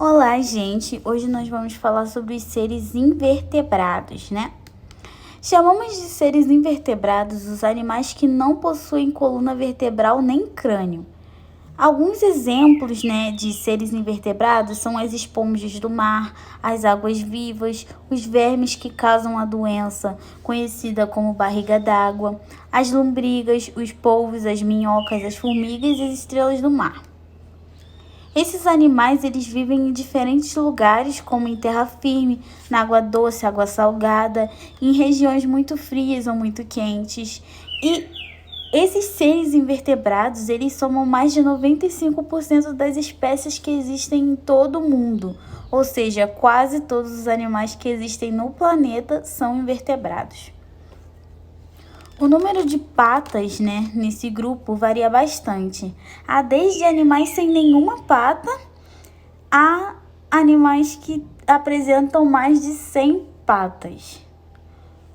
Olá, gente! Hoje nós vamos falar sobre os seres invertebrados, né? Chamamos de seres invertebrados os animais que não possuem coluna vertebral nem crânio. Alguns exemplos, né, de seres invertebrados são as esponjas do mar, as águas-vivas, os vermes que causam a doença, conhecida como barriga d'água, as lombrigas, os polvos, as minhocas, as formigas e as estrelas do mar. Esses animais eles vivem em diferentes lugares, como em terra firme, na água doce, água salgada, em regiões muito frias ou muito quentes. E esses seres invertebrados, eles somam mais de 95% das espécies que existem em todo o mundo. Ou seja, quase todos os animais que existem no planeta são invertebrados. O número de patas, né, nesse grupo varia bastante. Há desde animais sem nenhuma pata a animais que apresentam mais de 100 patas.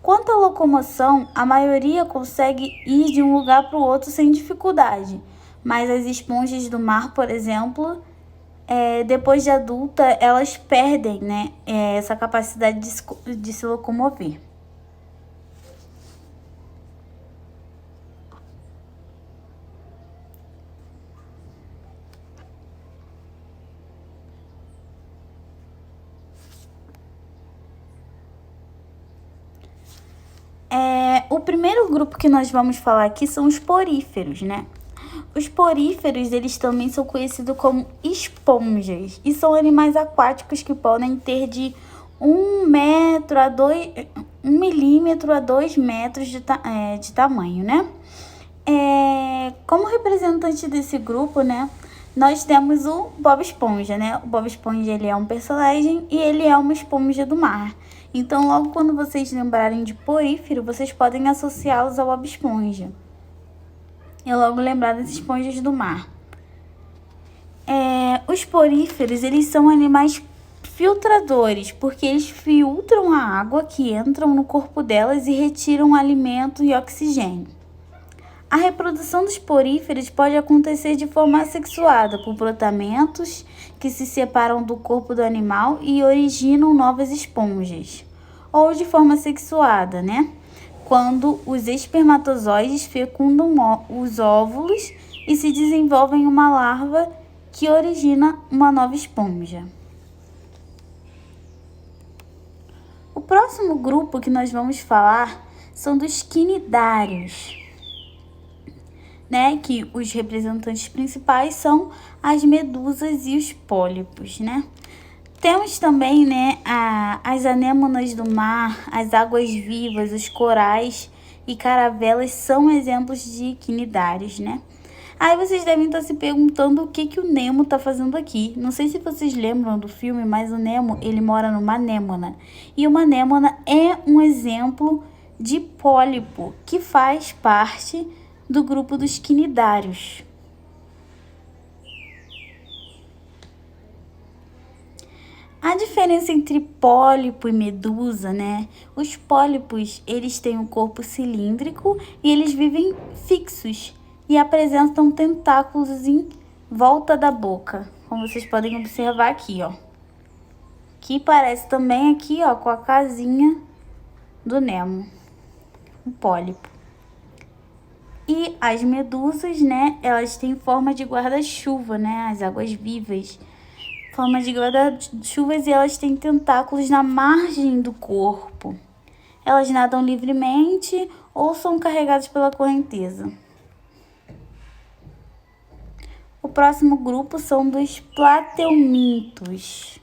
Quanto à locomoção, a maioria consegue ir de um lugar para o outro sem dificuldade, mas as esponjas do mar, por exemplo, depois de adulta, elas perdem, né, essa capacidade de se locomover. O primeiro grupo que nós vamos falar aqui são os poríferos, né? Os poríferos, eles também são conhecidos como esponjas e são animais aquáticos que podem ter de 1 milímetro a 2 metros de tamanho, né? Como representante desse grupo, né, nós temos o Bob Esponja, né? O Bob Esponja, ele é um personagem e ele é uma esponja do mar. Então, logo quando vocês lembrarem de porífero, vocês podem associá-los ao Bob Esponja. E logo lembrar das esponjas do mar. Os poríferos, eles são animais filtradores, porque eles filtram a água que entram no corpo delas e retiram alimento e oxigênio. A reprodução dos poríferos pode acontecer de forma assexuada, por brotamentos que se separam do corpo do animal e originam novas esponjas. Ou de forma sexuada, né? Quando os espermatozoides fecundam os óvulos e se desenvolvem uma larva que origina uma nova esponja. O próximo grupo que nós vamos falar são dos quinidários, né, que os representantes principais são as medusas e os pólipos, né? Temos também, né, as anêmonas do mar, as águas-vivas, os corais e caravelas são exemplos de quinidários, né? Aí vocês devem estar se perguntando o que o Nemo está fazendo aqui. Não sei se vocês lembram do filme, mas o Nemo, ele mora numa anêmona. E uma anêmona é um exemplo de pólipo que faz parte do grupo dos quinidários. A diferença entre pólipo e medusa, né? Os pólipos, eles têm um corpo cilíndrico e eles vivem fixos e apresentam tentáculos em volta da boca, como vocês podem observar aqui, ó. Que parece também aqui, ó, com a casinha do Nemo, um pólipo. E as medusas, né, elas têm forma de guarda-chuva, né, as águas-vivas. Forma de guarda-chuvas e elas têm tentáculos na margem do corpo. Elas nadam livremente ou são carregadas pela correnteza. O próximo grupo são dos plateumintos.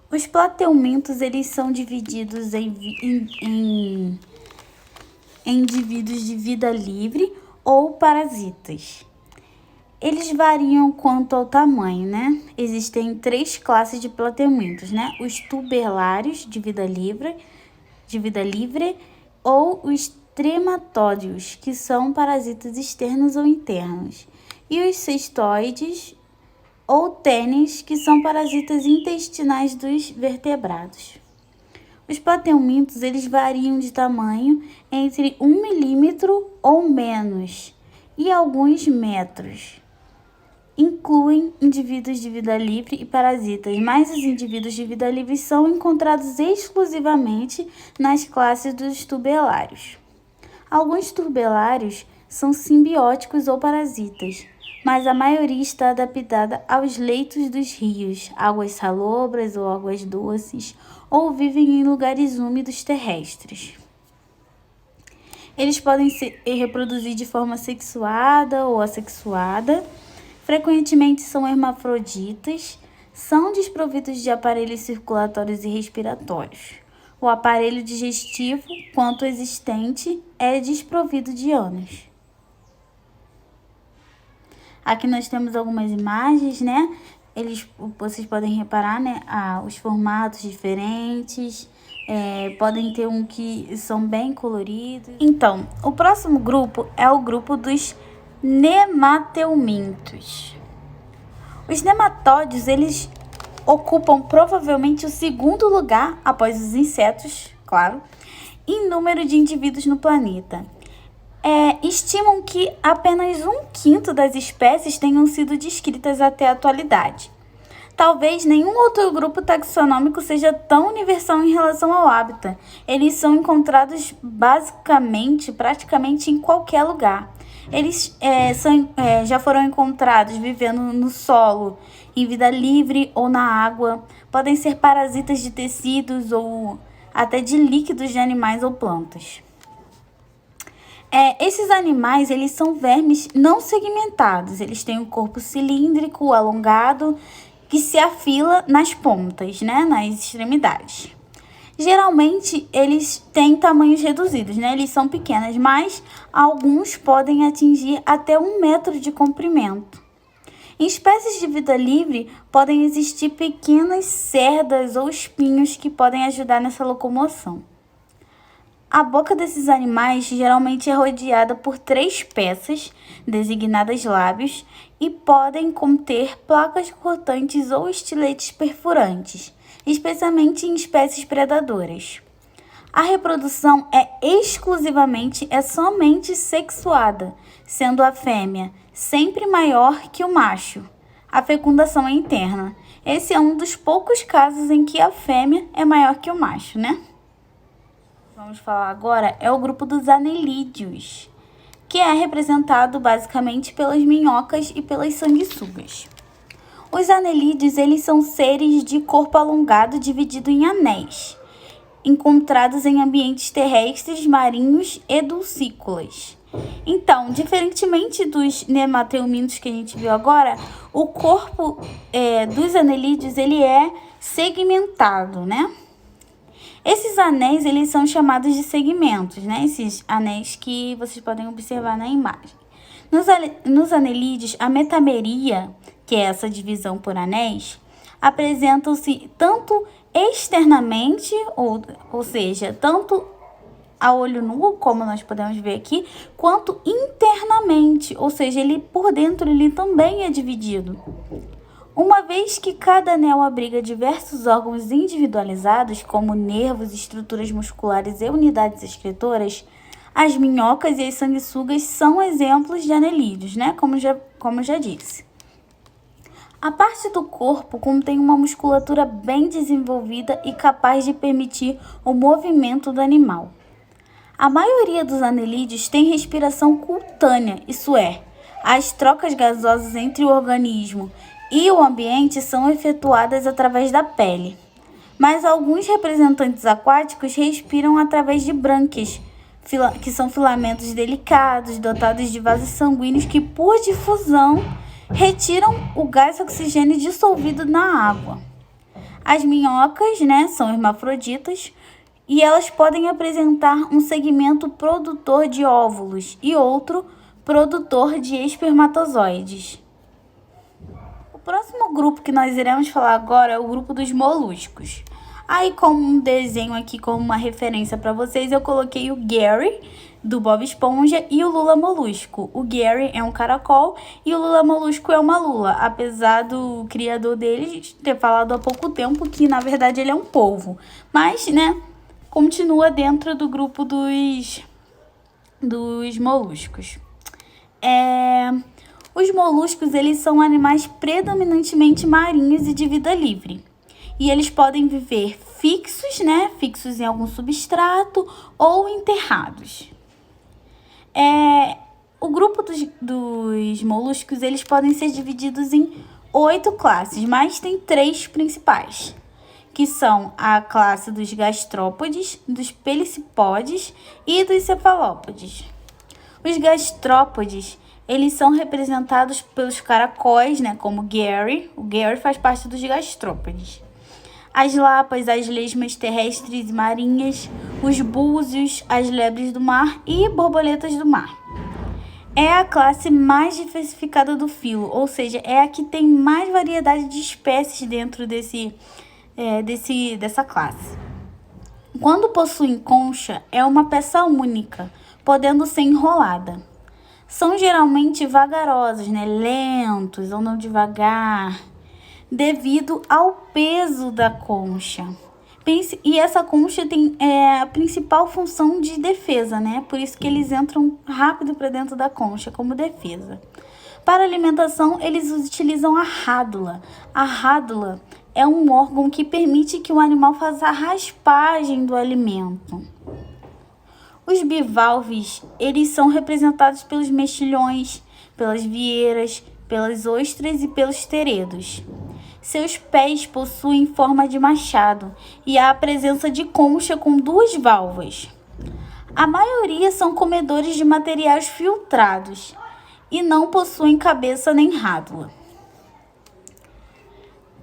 Os plateumintos, eles são divididos em indivíduos de vida livre ou parasitas. Eles variam quanto ao tamanho, né? Existem 3 classes de plateumintos, né? Os tubelários de vida livre ou os trematódeos, que são parasitas externos ou internos. E os cestoides ou tênis, que são parasitas intestinais dos vertebrados. Os plateumintos, eles variam de tamanho entre 1 milímetro ou menos e alguns metros. Incluem indivíduos de vida livre e parasitas, mas os indivíduos de vida livre são encontrados exclusivamente nas classes dos tubelários. Alguns tubelários são simbióticos ou parasitas, mas a maioria está adaptada aos leitos dos rios, águas salobras ou águas doces, ou vivem em lugares úmidos terrestres. Eles podem se reproduzir de forma sexuada ou assexuada. Frequentemente são hermafroditas, são desprovidos de aparelhos circulatórios e respiratórios. O aparelho digestivo, quanto existente, é desprovido de ânus. Aqui nós temos algumas imagens, né? Vocês podem reparar, né? Os formatos diferentes. Podem ter que são bem coloridos. Então, o próximo grupo é o grupo dos nemateumintos. Os nematóides, eles ocupam provavelmente o segundo lugar, após os insetos, claro, em número de indivíduos no planeta. Estimam que apenas 1/5 das espécies tenham sido descritas até a atualidade. Talvez nenhum outro grupo taxonômico seja tão universal em relação ao hábitat. Eles são encontrados praticamente em qualquer lugar. Eles já foram encontrados vivendo no solo, em vida livre ou na água. Podem ser parasitas de tecidos ou até de líquidos de animais ou plantas. Esses animais, eles são vermes não segmentados. Eles têm um corpo cilíndrico, alongado, que se afila nas pontas, né, nas extremidades. Geralmente, eles têm tamanhos reduzidos, né? Eles são pequenos, mas alguns podem atingir até 1 metro de comprimento. Em espécies de vida livre, podem existir pequenas cerdas ou espinhos que podem ajudar nessa locomoção. A boca desses animais geralmente é rodeada por 3 peças, designadas lábios, e podem conter placas cortantes ou estiletes perfurantes, especialmente em espécies predadoras. A reprodução é somente sexuada, sendo a fêmea sempre maior que o macho. A fecundação é interna. Esse é um dos poucos casos em que a fêmea é maior que o macho, né? Vamos falar agora é o grupo dos anelídeos, que é representado basicamente pelas minhocas e pelas sanguessugas. Os anelídeos, eles são seres de corpo alongado dividido em anéis, encontrados em ambientes terrestres, marinhos e dulcícolas. Então, diferentemente dos nemateumintos que a gente viu agora, o corpo dos anelídeos, ele é segmentado, né? Esses anéis, eles são chamados de segmentos, né? Esses anéis que vocês podem observar na imagem. Nos anelídeos, a metameria, que é essa divisão por anéis, apresentam-se tanto externamente, ou seja, tanto a olho nu, como nós podemos ver aqui, quanto internamente, ou seja, ele por dentro ele também é dividido. Uma vez que cada anel abriga diversos órgãos individualizados, como nervos, estruturas musculares e unidades excretoras, as minhocas e as sanguessugas são exemplos de anelídeos, né? Como já disse. A parte do corpo contém uma musculatura bem desenvolvida e capaz de permitir o movimento do animal. A maioria dos anelídeos tem respiração cutânea, isso é, as trocas gasosas entre o organismo e o ambiente são efetuadas através da pele. Mas alguns representantes aquáticos respiram através de brânquias, que são filamentos delicados, dotados de vasos sanguíneos que, por difusão, retiram o gás oxigênio dissolvido na água. As minhocas, né, são hermafroditas e elas podem apresentar um segmento produtor de óvulos e outro produtor de espermatozoides. O próximo grupo que nós iremos falar agora é o grupo dos moluscos. Aí, como um desenho aqui, como uma referência para vocês, eu coloquei o Gary, do Bob Esponja, e o Lula Molusco. O Gary é um caracol e o Lula Molusco é uma lula, apesar do criador dele ter falado há pouco tempo que, na verdade, ele é um polvo. Mas, né, continua dentro do grupo dos moluscos. Os moluscos, eles são animais predominantemente marinhos e de vida livre. E eles podem viver fixos, né? Fixos em algum substrato ou enterrados. O grupo dos moluscos, eles podem ser divididos em 8 classes, mas tem 3 principais, que são a classe dos gastrópodes, dos pelicipódeos e dos cefalópodes. Os gastrópodes, eles são representados pelos caracóis, né, como Gary. O Gary faz parte dos gastrópodes. As lapas, as lesmas terrestres e marinhas, os búzios, as lebres do mar e borboletas do mar. É a classe mais diversificada do filo, ou seja, é a que tem mais variedade de espécies dentro dessa classe. Quando possuem concha, é uma peça única, podendo ser enrolada. São geralmente vagarosos, né? Lentos, andam devagar, devido ao peso da concha. E essa concha tem a principal função de defesa, né? Por isso que eles entram rápido para dentro da concha, como defesa. Para alimentação, eles utilizam a rádula. A rádula é um órgão que permite que o animal faça a raspagem do alimento. Os bivalves, eles são representados pelos mexilhões, pelas vieiras, pelas ostras e pelos teredos. Seus pés possuem forma de machado e há a presença de concha com 2 válvulas. A maioria são comedores de materiais filtrados e não possuem cabeça nem rádula.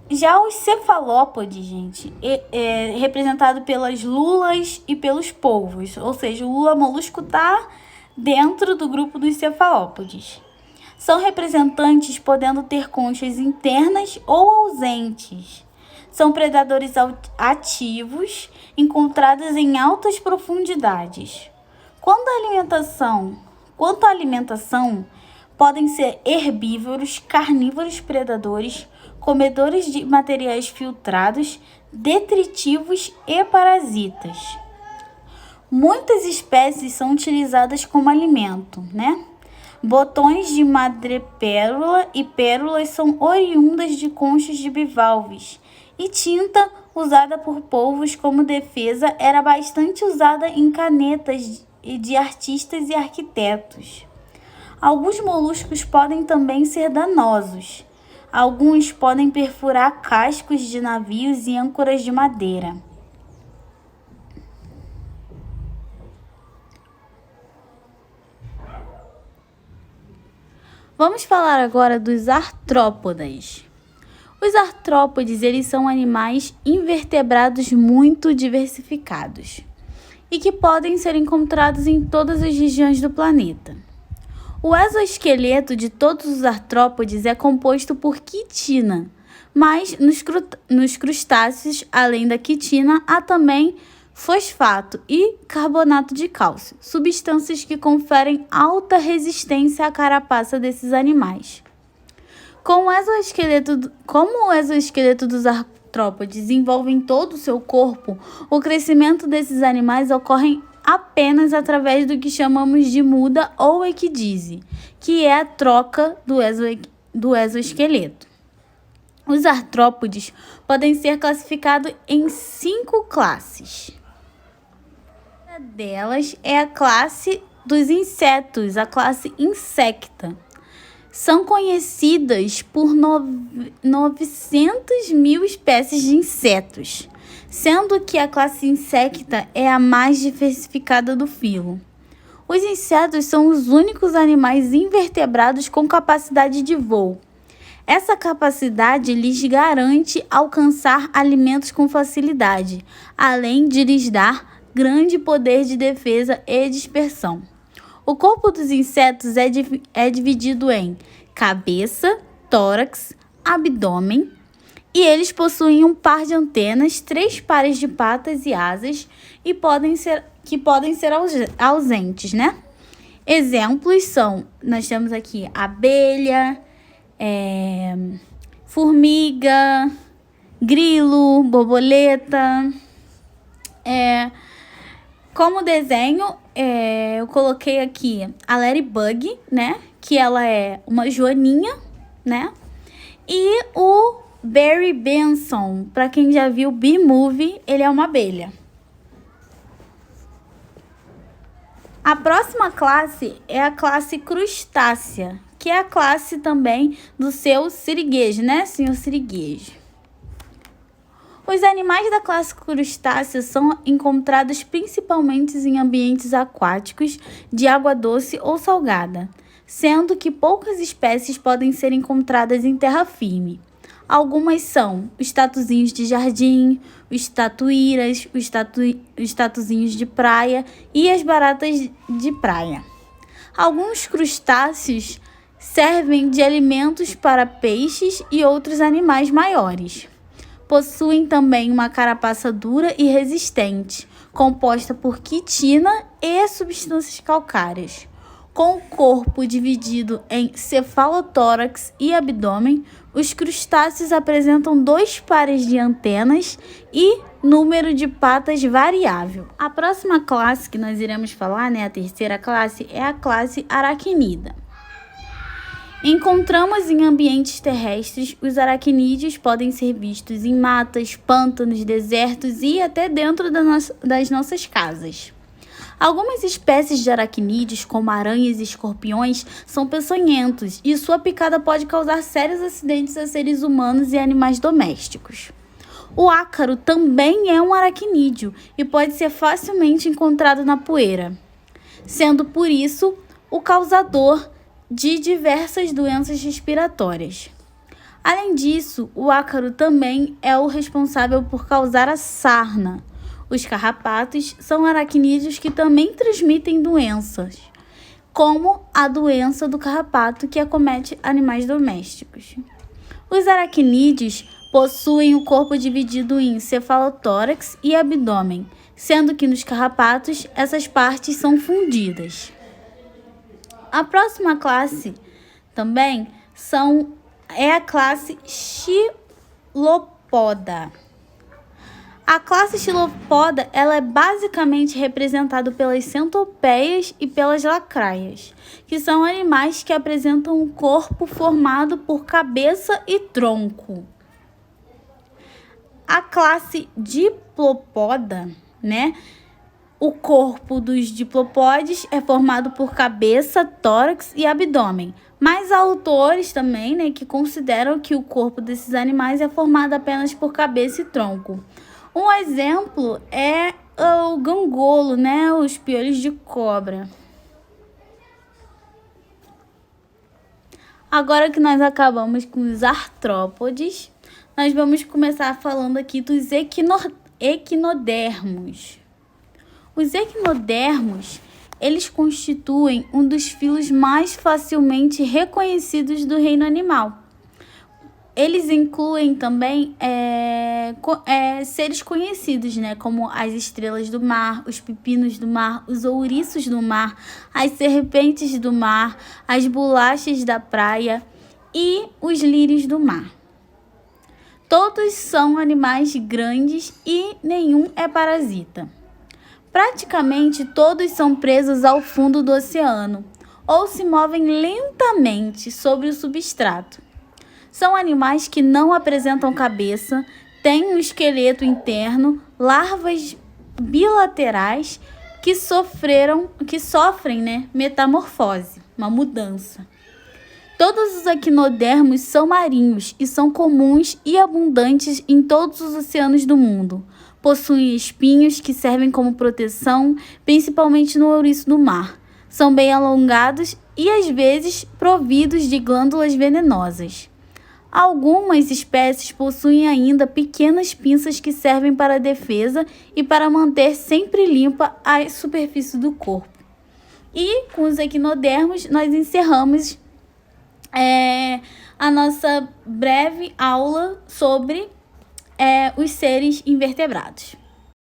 Já os cefalópodes, gente, é representado pelas lulas e pelos polvos, ou seja, o lula molusco está dentro do grupo dos cefalópodes. São representantes podendo ter conchas internas ou ausentes. São predadores ativos encontrados em altas profundidades. Quanto à alimentação, podem ser herbívoros, carnívoros predadores, comedores de materiais filtrados, detritivos e parasitas. Muitas espécies são utilizadas como alimento, né? Botões de madrepérola e pérolas são oriundas de conchas de bivalves. E tinta, usada por polvos como defesa, era bastante usada em canetas de artistas e arquitetos. Alguns moluscos podem também ser danosos. Alguns podem perfurar cascos de navios e âncoras de madeira. Vamos falar agora dos artrópodas. Os artrópodes, eles são animais invertebrados muito diversificados e que podem ser encontrados em todas as regiões do planeta. O exoesqueleto de todos os artrópodes é composto por quitina, mas nos crustáceos, além da quitina, há também fosfato e carbonato de cálcio, substâncias que conferem alta resistência à carapaça desses animais. Como o exoesqueleto dos artrópodes envolve em todo o seu corpo, o crescimento desses animais ocorre apenas através do que chamamos de muda ou equidise, que é a troca do exoesqueleto. Os artrópodes podem ser classificados em 5 classes. Uma delas é a classe dos insetos, a classe insecta. São conhecidas por 900 mil espécies de insetos, sendo que a classe insecta é a mais diversificada do filo. Os insetos são os únicos animais invertebrados com capacidade de voo. Essa capacidade lhes garante alcançar alimentos com facilidade, além de lhes dar grande poder de defesa e dispersão. O corpo dos insetos é dividido em cabeça, tórax, abdômen, e eles possuem um par de antenas, 3 pares de patas e asas que podem ser ausentes, né? Exemplos são, nós temos aqui abelha, formiga, grilo, borboleta. Como desenho, eu coloquei aqui a Ladybug, né? Que ela é uma joaninha, né? E o Barry Benson, para quem já viu B-Movie, ele é uma abelha. A próxima classe é a classe crustácea, que é a classe também do seu siriguejo, né, senhor siriguejo? Os animais da classe crustácea são encontrados principalmente em ambientes aquáticos de água doce ou salgada, sendo que poucas espécies podem ser encontradas em terra firme. Algumas são os tatuzinhos de jardim, os tatuíras, os tatuzinhos de praia e as baratas de praia. Alguns crustáceos servem de alimentos para peixes e outros animais maiores. Possuem também uma carapaça dura e resistente, composta por quitina e substâncias calcárias. Com o corpo dividido em cefalotórax e abdômen, os crustáceos apresentam 2 pares de antenas e número de patas variável. A próxima classe que nós iremos falar, né, a terceira classe, é a classe aracnida. Encontramos em ambientes terrestres, os aracnídeos podem ser vistos em matas, pântanos, desertos e até dentro das nossas casas. Algumas espécies de aracnídeos, como aranhas e escorpiões, são peçonhentos e sua picada pode causar sérios acidentes a seres humanos e animais domésticos. O ácaro também é um aracnídeo e pode ser facilmente encontrado na poeira, sendo por isso o causador de diversas doenças respiratórias. Além disso, o ácaro também é o responsável por causar a sarna. Os carrapatos são aracnídeos que também transmitem doenças, como a doença do carrapato que acomete animais domésticos. Os aracnídeos possuem o corpo dividido em cefalotórax e abdômen, sendo que nos carrapatos essas partes são fundidas. A próxima classe também é a classe Xilopoda. A classe Xilopoda ela é basicamente representada pelas centopeias e pelas lacraias, que são animais que apresentam um corpo formado por cabeça e tronco. A classe Diplopoda, né? O corpo dos diplopódes é formado por cabeça, tórax e abdômen. Mas há autores também, né, que consideram que o corpo desses animais é formado apenas por cabeça e tronco. Um exemplo é o gangolo, né, os piolhos de cobra. Agora que nós acabamos com os artrópodes, nós vamos começar falando aqui dos equinodermos. Os equinodermos, eles constituem um dos filos mais facilmente reconhecidos do reino animal. Eles incluem também seres conhecidos, né, como as estrelas do mar, os pepinos do mar, os ouriços do mar, as serpentes do mar, as bolachas da praia e os lírios do mar. Todos são animais grandes e nenhum é parasita. Praticamente todos são presos ao fundo do oceano ou se movem lentamente sobre o substrato. São animais que não apresentam cabeça, têm um esqueleto interno, larvas bilaterais que sofrem, né, metamorfose, uma mudança. Todos os equinodermos são marinhos e são comuns e abundantes em todos os oceanos do mundo. Possuem espinhos que servem como proteção, principalmente no ouriço do mar. São bem alongados e, às vezes, providos de glândulas venenosas. Algumas espécies possuem ainda pequenas pinças que servem para defesa e para manter sempre limpa a superfície do corpo. E, com os equinodermos, nós encerramos a nossa breve aula sobre os seres invertebrados.